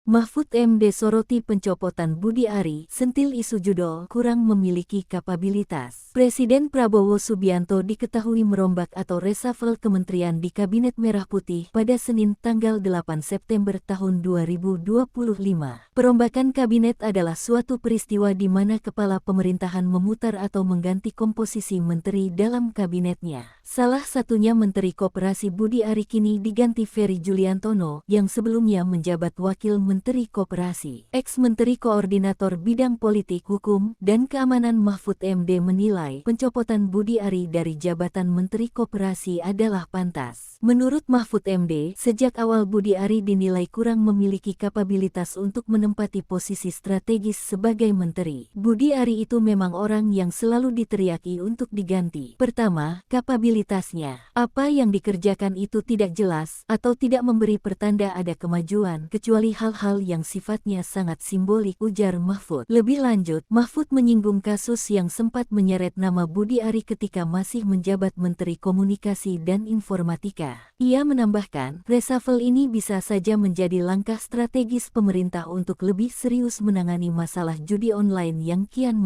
Mahfud MD soroti pencopotan Budi Ari, sentil isu judul kurang memiliki kapabilitas. Presiden Prabowo Subianto diketahui merombak atau reshuffle kementerian di Kabinet Merah Putih pada Senin tanggal 8 September tahun 2025. Perombakan kabinet adalah suatu peristiwa di mana kepala pemerintahan memutar atau mengganti komposisi menteri dalam kabinetnya. Salah satunya Menteri Koperasi Budi Ari kini diganti Ferry Juliantono yang sebelumnya menjabat Wakil Menteri Koperasi. Ex-Menteri Koordinator Bidang Politik Hukum dan Keamanan Mahfud MD menilai pencopotan Budi Ari dari jabatan Menteri Koperasi adalah pantas. Menurut Mahfud MD, sejak awal Budi Ari dinilai kurang memiliki kapabilitas untuk menempati posisi strategis sebagai menteri. Budi Ari itu memang orang yang selalu diteriaki untuk diganti. Pertama, kapabilitasnya. Apa yang dikerjakan itu tidak jelas atau tidak memberi pertanda ada kemajuan, kecuali hal-hal yang sifatnya sangat simbolik, ujar Mahfud. Lebih lanjut, Mahfud menyinggung kasus yang sempat menyeret nama Budi Ari ketika masih menjabat Menteri Komunikasi dan Informatika. Ia menambahkan, reshuffle ini bisa saja menjadi langkah strategis pemerintah untuk lebih serius menangani masalah judi online yang kian